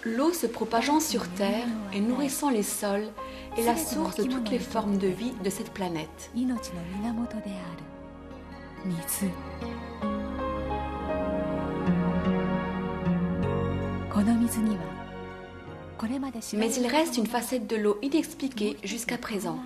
L'eau se propageant sur Terre et nourrissant les sols est la source de toutes les formes de vie de cette planète. Mais il reste une facette de l'eau inexpliquée jusqu'à présent.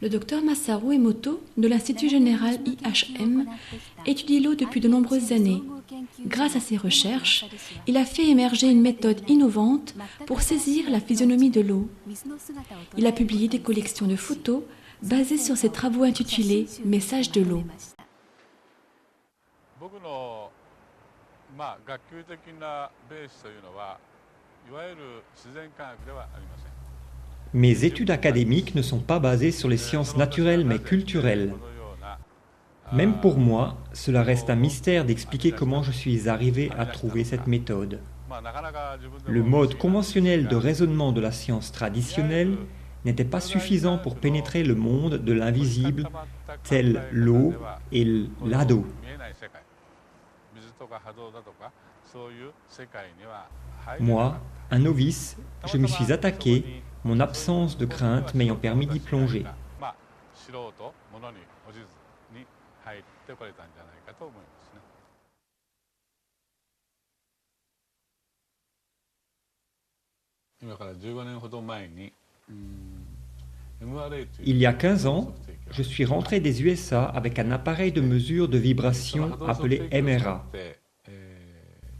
Le docteur Masaru Emoto de l'Institut général IHM étudie l'eau depuis de nombreuses années. Grâce à ses recherches, il a fait émerger une méthode innovante pour saisir la physionomie de l'eau. Il a publié des collections de photos basées sur ses travaux intitulés « Messages de l'eau ». Mes études académiques ne sont pas basées sur les sciences naturelles mais culturelles. Même pour moi, cela reste un mystère d'expliquer comment je suis arrivé à trouver cette méthode. Le mode conventionnel de raisonnement de la science traditionnelle n'était pas suffisant pour pénétrer le monde de l'invisible, tel l'eau et l'ado. Moi, un novice, je me suis attaqué, mon absence de crainte m'ayant permis d'y plonger. Il y a 15 ans, je suis rentré des USA avec un appareil de mesure de vibration appelé MRA.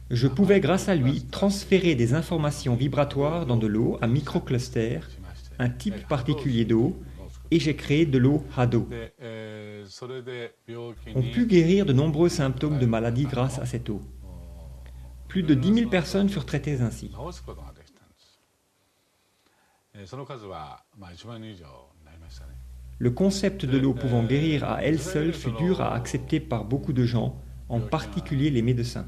Je pouvais, grâce à lui, transférer des informations vibratoires dans de l'eau à microclusters, un type particulier d'eau, et j'ai créé de l'eau Hado. On put guérir de nombreux symptômes de maladies grâce à cette eau. Plus de 10 000 personnes furent traitées ainsi. Le concept de l'eau pouvant guérir à elle seule fut dur à accepter par beaucoup de gens, en particulier les médecins.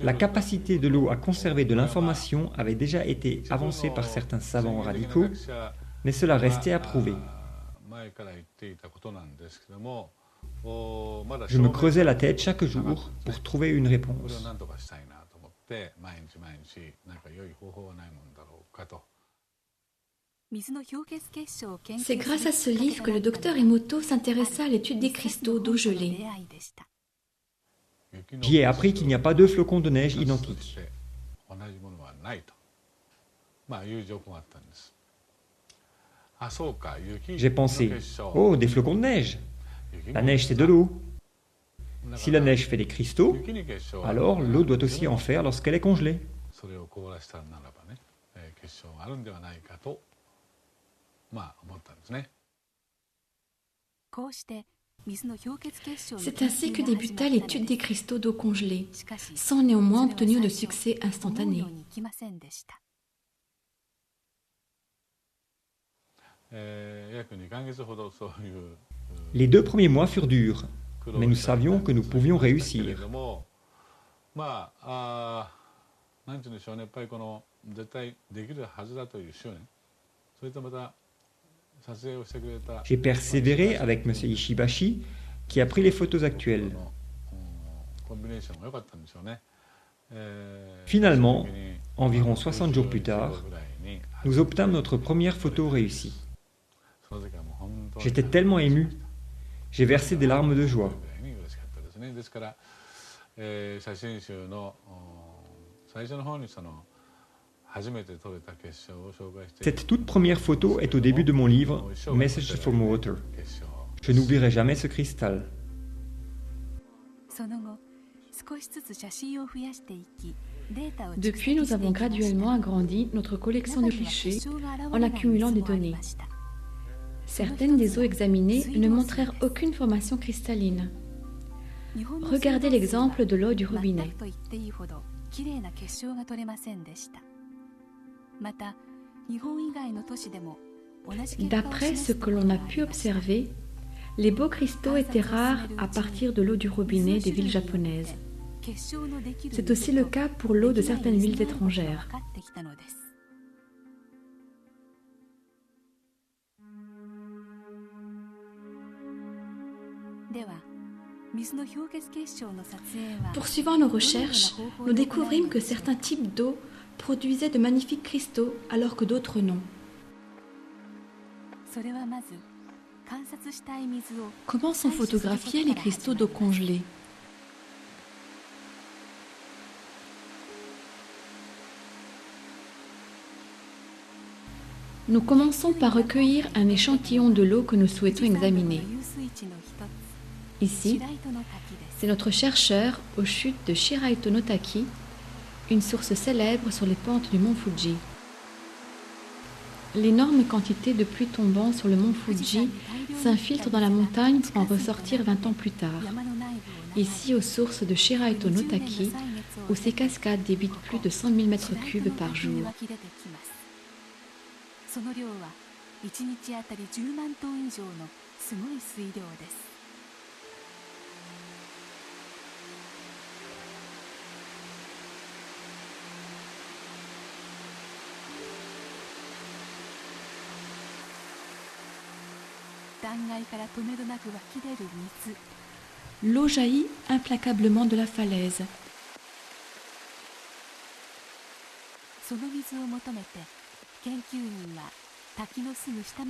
La capacité de l'eau à conserver de l'information avait déjà été avancée par certains savants radicaux, mais cela restait à prouver. Je me creusais la tête chaque jour pour trouver une réponse. C'est grâce à ce livre que le docteur Emoto s'intéressa à l'étude des cristaux d'eau gelée. J'y ai appris qu'il n'y a pas deux flocons de neige identiques. J'ai pensé, oh, des flocons de neige. La neige, c'est de l'eau. Si la neige fait des cristaux, alors l'eau doit aussi en faire lorsqu'elle est congelée. C'est ainsi que débuta l'étude des cristaux d'eau congelée, sans néanmoins obtenir de succès instantané. Les 2 premiers mois furent durs, mais nous savions que nous pouvions réussir. J'ai persévéré avec M. Ishibashi, qui a pris les photos actuelles. Finalement, environ 60 jours plus tard, nous obtînmes notre première photo réussie. J'étais tellement ému. J'ai versé des larmes de joie. Cette toute première photo est au début de mon livre « Message from Water ». Je n'oublierai jamais ce cristal. Depuis, nous avons graduellement agrandi notre collection de clichés en accumulant des données. Certaines des eaux examinées ne montrèrent aucune formation cristalline. Regardez l'exemple de l'eau du robinet. D'après ce que l'on a pu observer, les beaux cristaux étaient rares à partir de l'eau du robinet des villes japonaises. C'est aussi le cas pour l'eau de certaines villes étrangères. Poursuivant nos recherches, nous découvrîmes que certains types d'eau produisaient de magnifiques cristaux alors que d'autres non. Comment sont photographiés les cristaux d'eau congelée? Nous commençons par recueillir un échantillon de l'eau que nous souhaitons examiner. Ici, c'est notre chercheur aux chutes de Shiraito no Taki, une source célèbre sur les pentes du mont Fuji. L'énorme quantité de pluie tombant sur le mont Fuji s'infiltre dans la montagne pour en ressortir 20 ans plus tard. Ici, aux sources de Shiraito no Taki, où ces cascades débitent plus de 100 000 m3 par jour. L'eau jaillit implacablement de la falaise.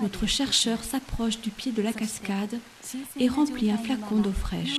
Notre chercheur s'approche du pied de la cascade et remplit un flacon d'eau fraîche.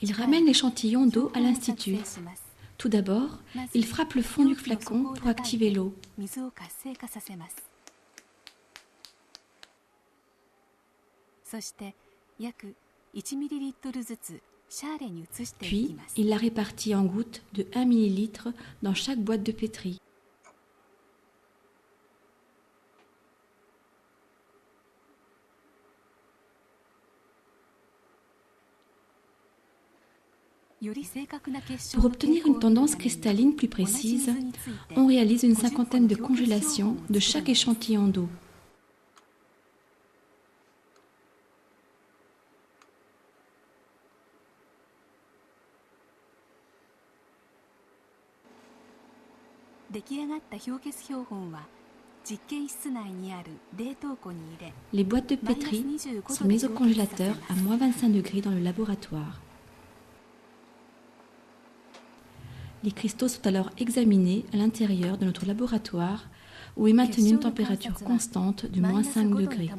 Il ramène l'échantillon d'eau à l'Institut. Tout d'abord, il frappe le fond du flacon pour activer l'eau. Puis, il la répartit en gouttes de 1 ml dans chaque boîte de pétri. Pour obtenir une tendance cristalline plus précise, on réalise une cinquantaine de congélations de chaque échantillon d'eau. Les boîtes de pétri sont mises au congélateur à moins 25 degrés dans le laboratoire. Les cristaux sont alors examinés à l'intérieur de notre laboratoire où est maintenue une température constante de moins 5 degrés.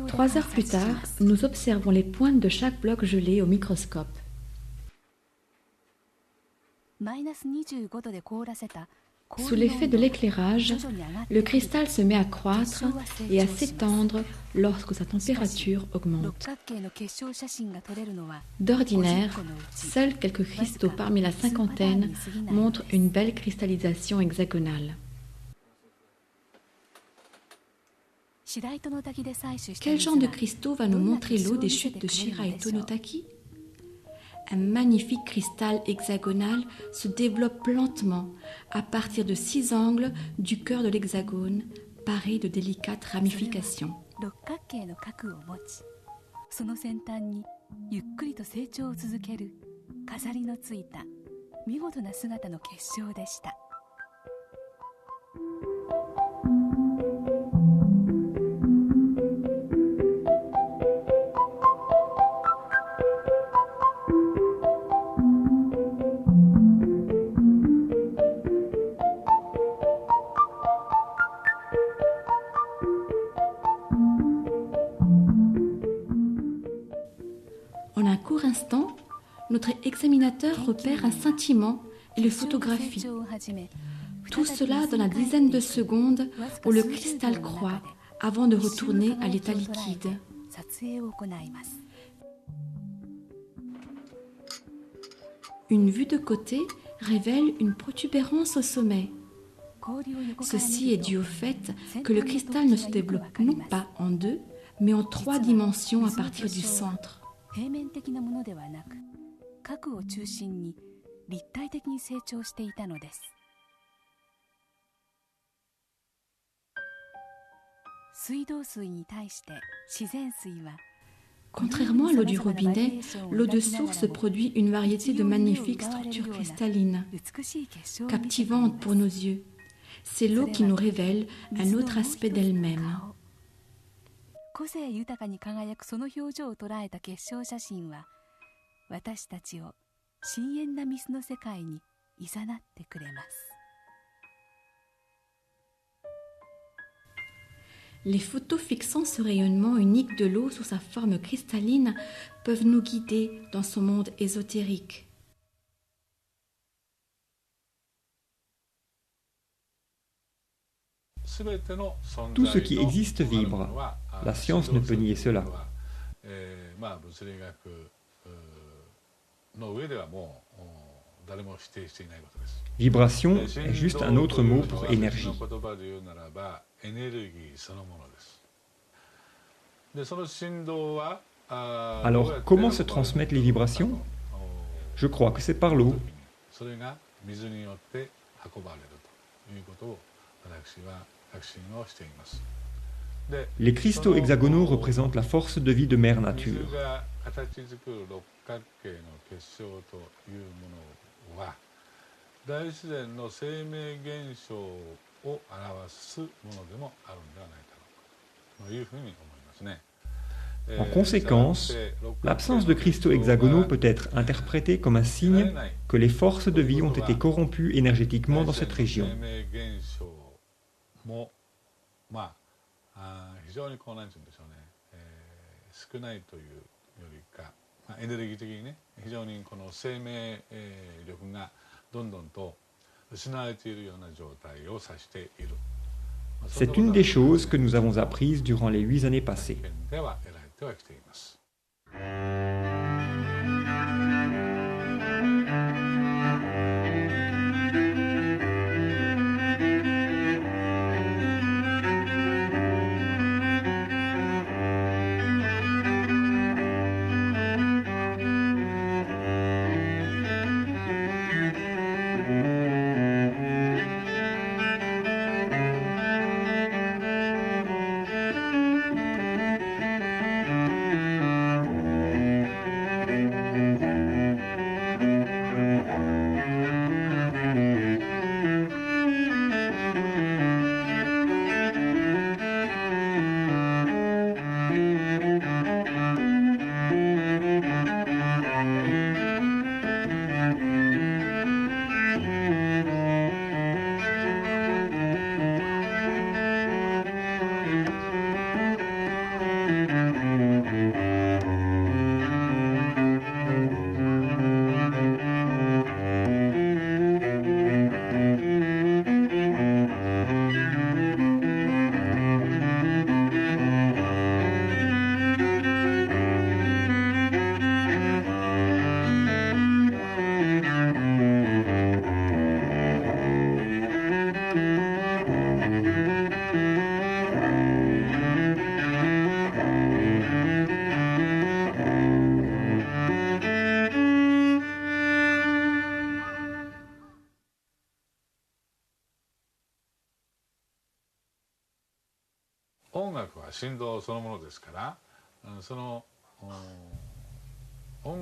3 heures plus tard, nous observons les pointes de chaque bloc gelé au microscope. Sous l'effet de l'éclairage, le cristal se met à croître et à s'étendre lorsque sa température augmente. D'ordinaire, seuls quelques cristaux parmi la cinquantaine montrent une belle cristallisation hexagonale. Quel genre de cristaux va nous montrer l'eau des chutes de Shiraito no Taki? Un magnifique cristal hexagonal se développe lentement à partir de 6 angles du cœur de l'hexagone, parés de délicates ramifications. En un court instant, notre examinateur repère un scintillement et le photographie. Tout cela dans la dizaine de secondes où le cristal croît avant de retourner à l'état liquide. Une vue de côté révèle une protubérance au sommet. Ceci est dû au fait que le cristal ne se développe non pas en 2, mais en 3 dimensions à partir du centre. Contrairement à l'eau du robinet, l'eau de source produit une variété de magnifiques structures cristallines, captivantes pour nos yeux. C'est l'eau qui nous révèle un autre aspect d'elle-même. Les photos fixant ce rayonnement unique de l'eau sous sa forme cristalline peuvent nous guider dans son monde ésotérique. Tout ce qui existe vibre. La science ne peut nier cela. Vibration est juste un autre mot pour énergie. Alors, comment se transmettent les vibrations? Je crois que c'est par l'eau. Les cristaux hexagonaux représentent la force de vie de Mère Nature. En conséquence, l'absence de cristaux hexagonaux peut être interprétée comme un signe que les forces de vie ont été corrompues énergétiquement dans cette région. C'est une des choses que nous avons apprises durant les 8 années passées.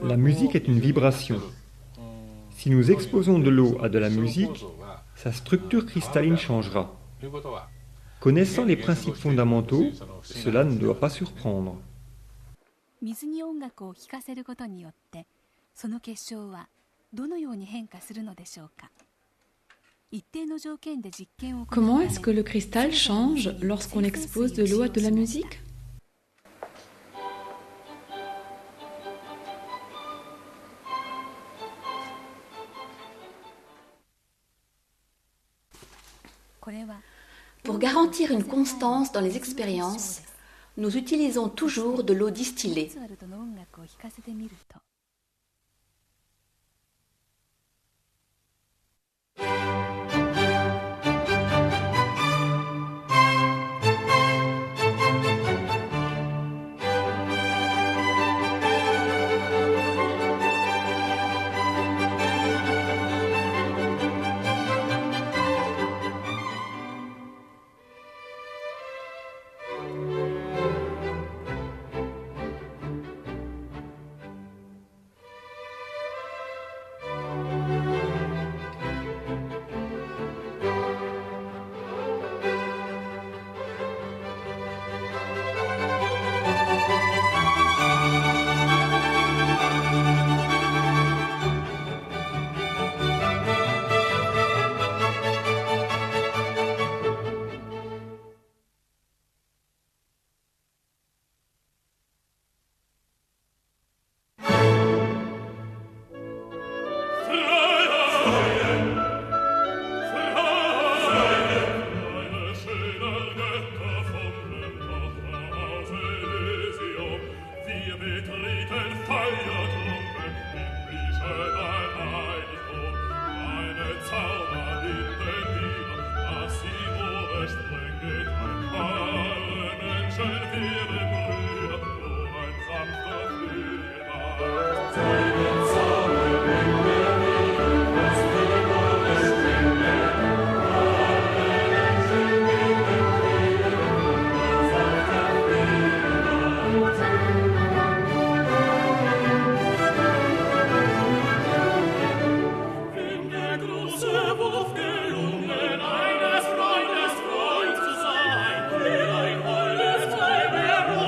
La musique est une vibration. Si nous exposons de l'eau à de la musique, sa structure cristalline changera. Connaissant les principes fondamentaux, cela ne doit pas surprendre. Comment est-ce que le cristal change lorsqu'on expose de l'eau à de la musique? Pour garantir une constance dans les expériences, nous utilisons toujours de l'eau distillée. Freund zu sein, ein heules Teil mehr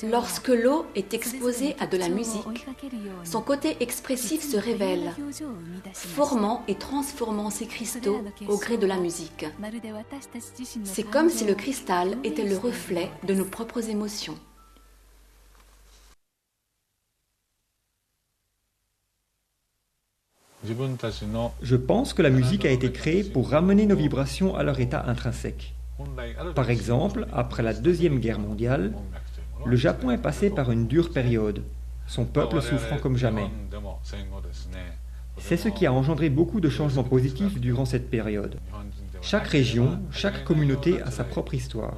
Lorsque l'eau est exposée à de la musique, son côté expressif se révèle, formant et transformant ces cristaux au gré de la musique. C'est comme si le cristal était le reflet de nos propres émotions. Je pense que la musique a été créée pour ramener nos vibrations à leur état intrinsèque. Par exemple, après la Deuxième Guerre mondiale, le Japon est passé par une dure période, son peuple souffrant comme jamais. C'est ce qui a engendré beaucoup de changements positifs durant cette période. Chaque région, chaque communauté a sa propre histoire.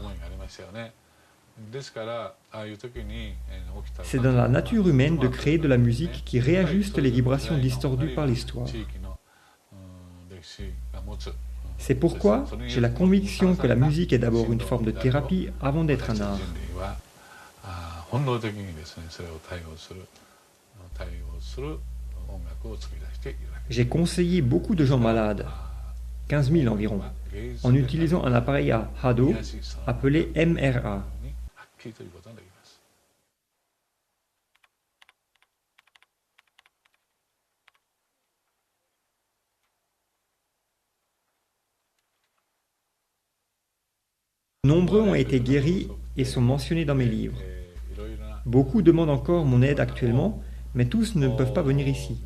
C'est dans la nature humaine de créer de la musique qui réajuste les vibrations distordues par l'histoire. C'est pourquoi j'ai la conviction que la musique est d'abord une forme de thérapie avant d'être un art. J'ai conseillé beaucoup de gens malades, 15 000 environ, en utilisant un appareil à Hado appelé MRA. Nombreux ont été guéris et sont mentionnés dans mes livres. Beaucoup demandent encore mon aide actuellement, mais tous ne peuvent pas venir ici.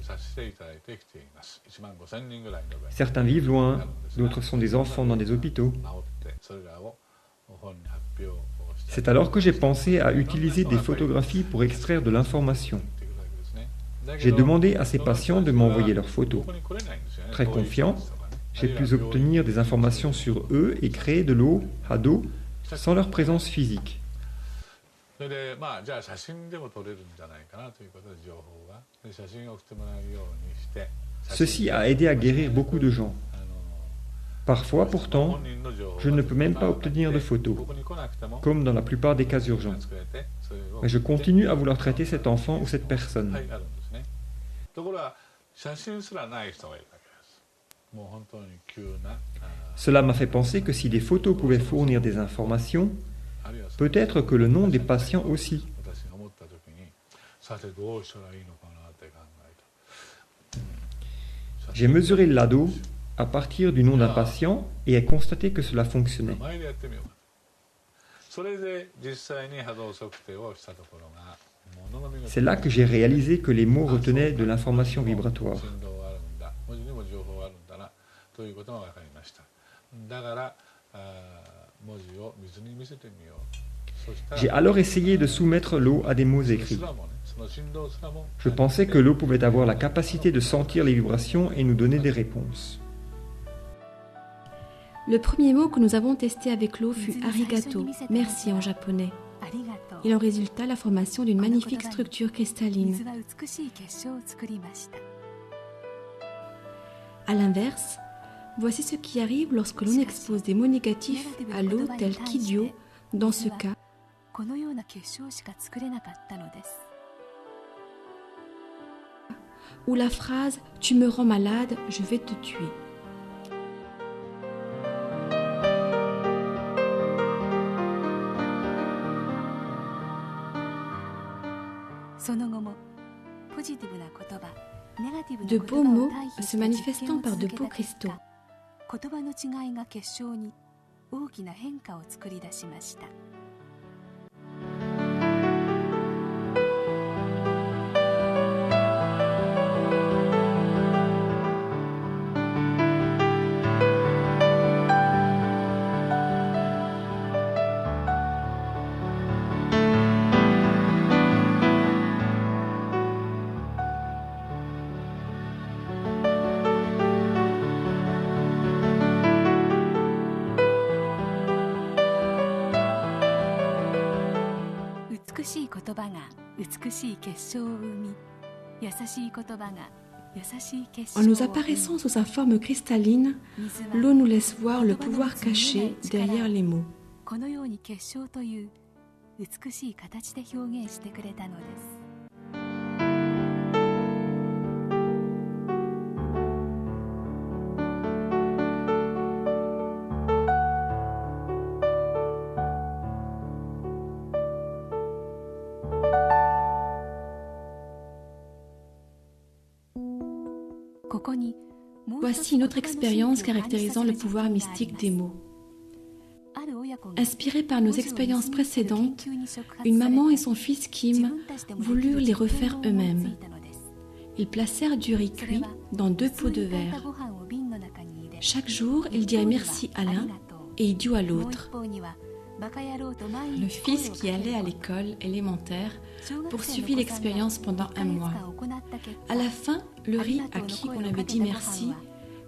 Certains vivent loin, d'autres sont des enfants dans des hôpitaux. C'est alors que j'ai pensé à utiliser des photographies pour extraire de l'information. J'ai demandé à ces patients de m'envoyer leurs photos. Très confiant, j'ai pu obtenir des informations sur eux et créer de l'eau, Hado, sans leur présence physique. Ceci a aidé à guérir beaucoup de gens. Parfois, pourtant, je ne peux même pas obtenir de photos, comme dans la plupart des cas urgents. Mais je continue à vouloir traiter cet enfant ou cette personne. Cela m'a fait penser que si des photos pouvaient fournir des informations, peut-être que le nom des patients aussi. J'ai mesuré l'ADO à partir du nom d'un patient et ai constaté que cela fonctionnait. C'est là que j'ai réalisé que les mots retenaient de l'information vibratoire. J'ai alors essayé de soumettre l'eau à des mots écrits. Je pensais que l'eau pouvait avoir la capacité de sentir les vibrations et nous donner des réponses. Le premier mot que nous avons testé avec l'eau fut arigato, merci en japonais. Il en résulta la formation d'une magnifique structure cristalline. A l'inverse, voici ce qui arrive lorsque l'on expose des mots négatifs à l'eau tels qu'idiot, dans ce cas. Ou la phrase « Tu me rends malade, je vais te tuer ». De beaux mots se manifestant par de beaux cristaux. En nous apparaissant sous sa forme cristalline, l'eau nous laisse voir le pouvoir caché derrière les mots. Voici une autre expérience caractérisant le pouvoir mystique des mots. Inspirés par nos expériences précédentes, une maman et son fils Kim voulurent les refaire eux-mêmes. Ils placèrent du riz cuit dans 2 pots de verre. Chaque jour, ils diraient merci à l'un et idiot à l'autre. Le fils qui allait à l'école élémentaire poursuivit l'expérience pendant 1 mois. À la fin, le riz à qui on avait dit merci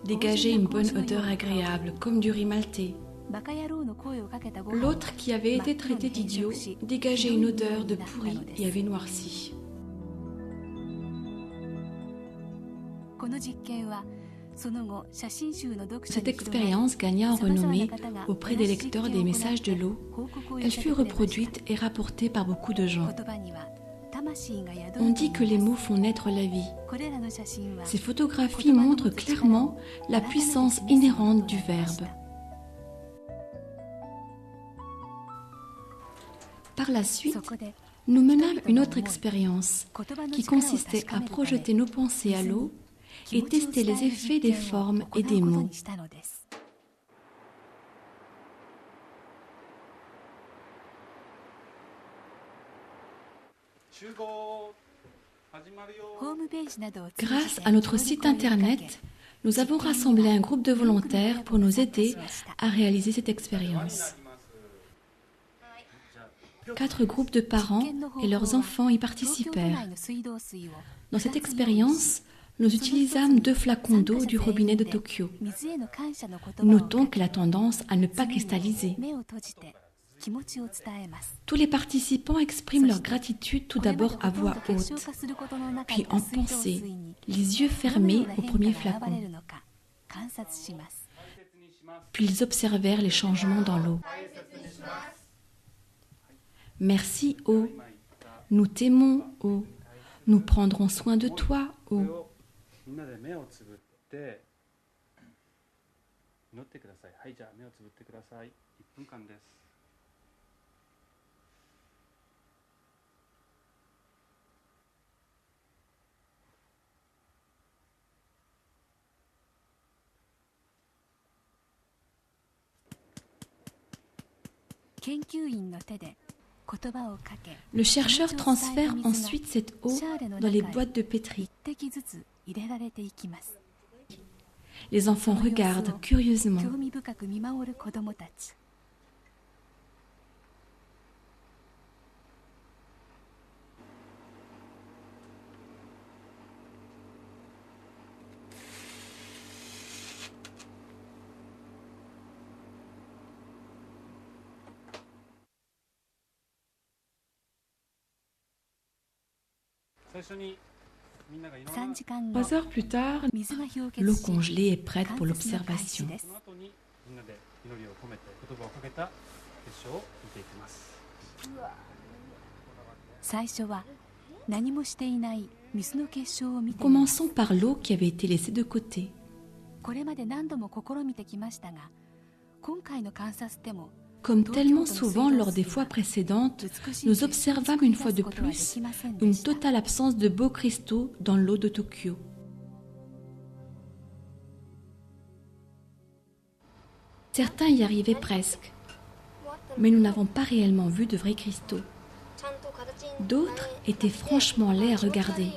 dégageait une bonne odeur agréable, comme du riz maltais. L'autre, qui avait été traité d'idiot, dégageait une odeur de pourri et avait noirci. Cette expérience gagna en renommée auprès des lecteurs des messages de l'eau. Elle fut reproduite et rapportée par beaucoup de gens. On dit que les mots font naître la vie. Ces photographies montrent clairement la puissance inhérente du verbe. Par la suite, nous menâmes une autre expérience qui consistait à projeter nos pensées à l'eau et tester les effets des formes et des mots. Grâce à notre site internet, nous avons rassemblé un groupe de volontaires pour nous aider à réaliser cette expérience. 4 groupes de parents et leurs enfants y participèrent. Dans cette expérience, nous utilisâmes 2 flacons d'eau du robinet de Tokyo. Notons qu'elle a tendance à ne pas cristalliser. Tous les participants expriment leur gratitude tout d'abord à voix haute, puis en pensée, les yeux fermés au premier flacon. Puis ils observèrent les changements dans l'eau. Merci, eau. Nous t'aimons, eau. Nous prendrons soin de toi, eau. Le chercheur transfère ensuite cette eau dans les boîtes de pétri. Les enfants regardent curieusement. Trois heures plus tard, l'eau congelée est prête pour l'observation. Commençons par l'eau qui avait été laissée de côté. Comme tellement souvent lors des fois précédentes, nous observâmes une fois de plus une totale absence de beaux cristaux dans l'eau de Tokyo. Certains y arrivaient presque, mais nous n'avons pas réellement vu de vrais cristaux. D'autres étaient franchement laids à regarder.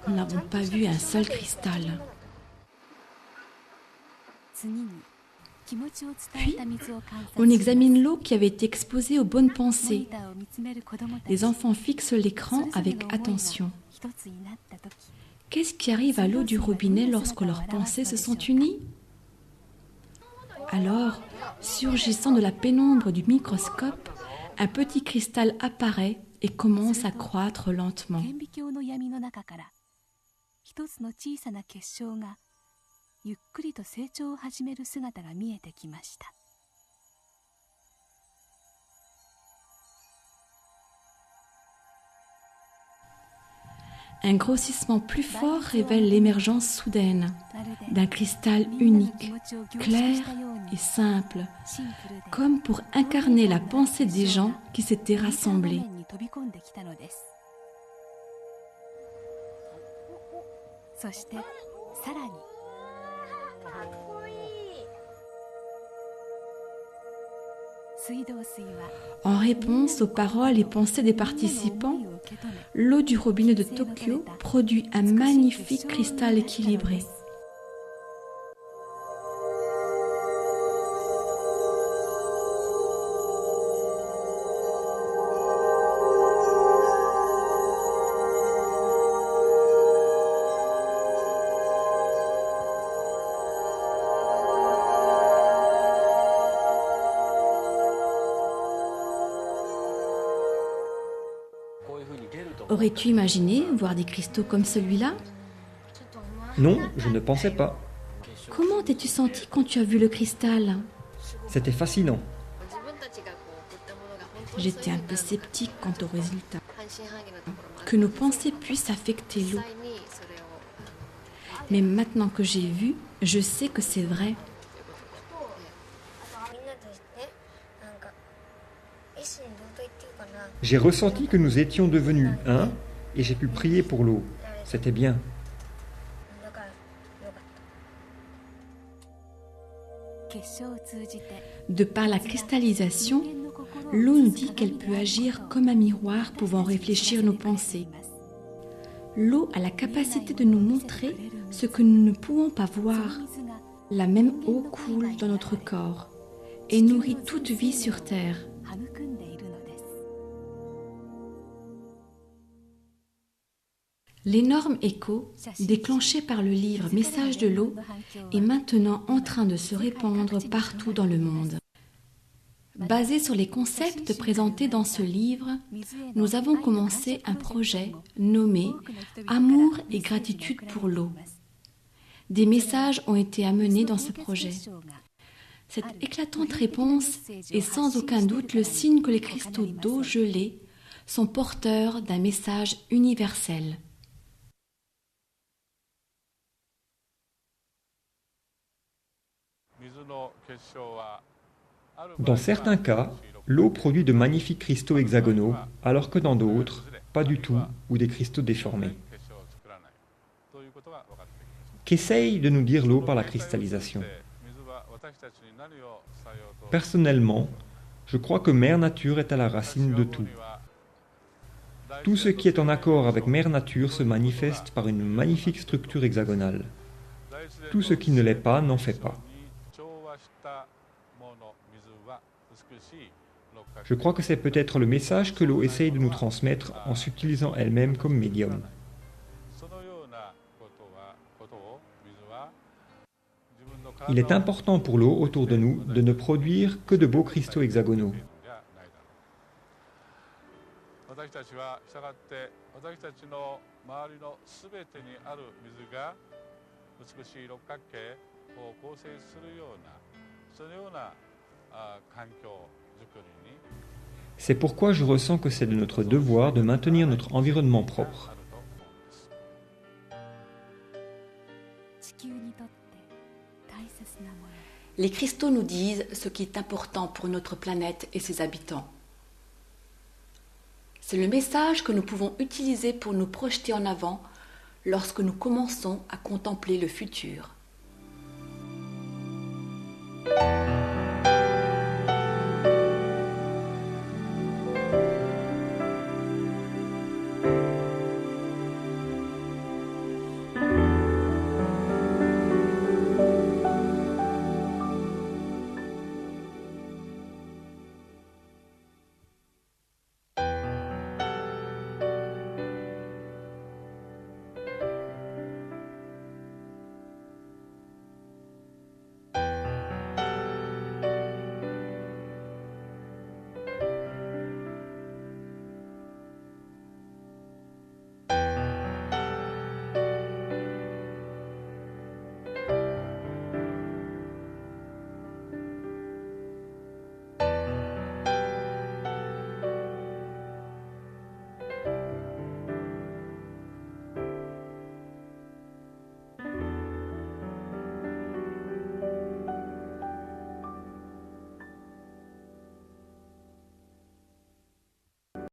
Nous n'avons pas vu un seul cristal. Puis, on examine l'eau qui avait été exposée aux bonnes pensées. Les enfants fixent l'écran avec attention. Qu'est-ce qui arrive à l'eau du robinet lorsque leurs pensées se sont unies? Alors, surgissant de la pénombre du microscope, un petit cristal apparaît et commence à croître lentement. Un grossissement plus fort révèle l'émergence soudaine d'un cristal unique, clair et simple, comme pour incarner la pensée des gens qui s'étaient rassemblés. En réponse aux paroles et pensées des participants, l'eau du robinet de Tokyo produit un magnifique cristal équilibré. Aurais-tu imaginé voir des cristaux comme celui-là? Non, je ne pensais pas. Comment t'es-tu senti quand tu as vu le cristal? C'était fascinant. J'étais un peu sceptique quant au résultat. Que nos pensées puissent affecter l'eau. Mais maintenant que j'ai vu, je sais que c'est vrai. J'ai ressenti que nous étions devenus un et j'ai pu prier pour l'eau. C'était bien. De par la cristallisation, l'eau nous dit qu'elle peut agir comme un miroir pouvant réfléchir nos pensées. L'eau a la capacité de nous montrer ce que nous ne pouvons pas voir. La même eau coule dans notre corps et nourrit toute vie sur Terre. L'énorme écho, déclenché par le livre Message de l'eau, est maintenant en train de se répandre partout dans le monde. Basé sur les concepts présentés dans ce livre, nous avons commencé un projet nommé Amour et gratitude pour l'eau. Des messages ont été amenés dans ce projet. Cette éclatante réponse est sans aucun doute le signe que les cristaux d'eau gelée sont porteurs d'un message universel. Dans certains cas, l'eau produit de magnifiques cristaux hexagonaux, alors que dans d'autres, pas du tout, ou des cristaux déformés. Qu'essaye de nous dire l'eau par la cristallisation? Personnellement, je crois que Mère Nature est à la racine de tout. Tout ce qui est en accord avec Mère Nature se manifeste par une magnifique structure hexagonale. Tout ce qui ne l'est pas n'en fait pas. Je crois que c'est peut-être le message que l'eau essaye de nous transmettre en s'utilisant elle-même comme médium. Il est important pour l'eau autour de nous de ne produire que de beaux cristaux hexagonaux. C'est pourquoi je ressens que c'est de notre devoir de maintenir notre environnement propre. Les cristaux nous disent ce qui est important pour notre planète et ses habitants. C'est le message que nous pouvons utiliser pour nous projeter en avant lorsque nous commençons à contempler le futur.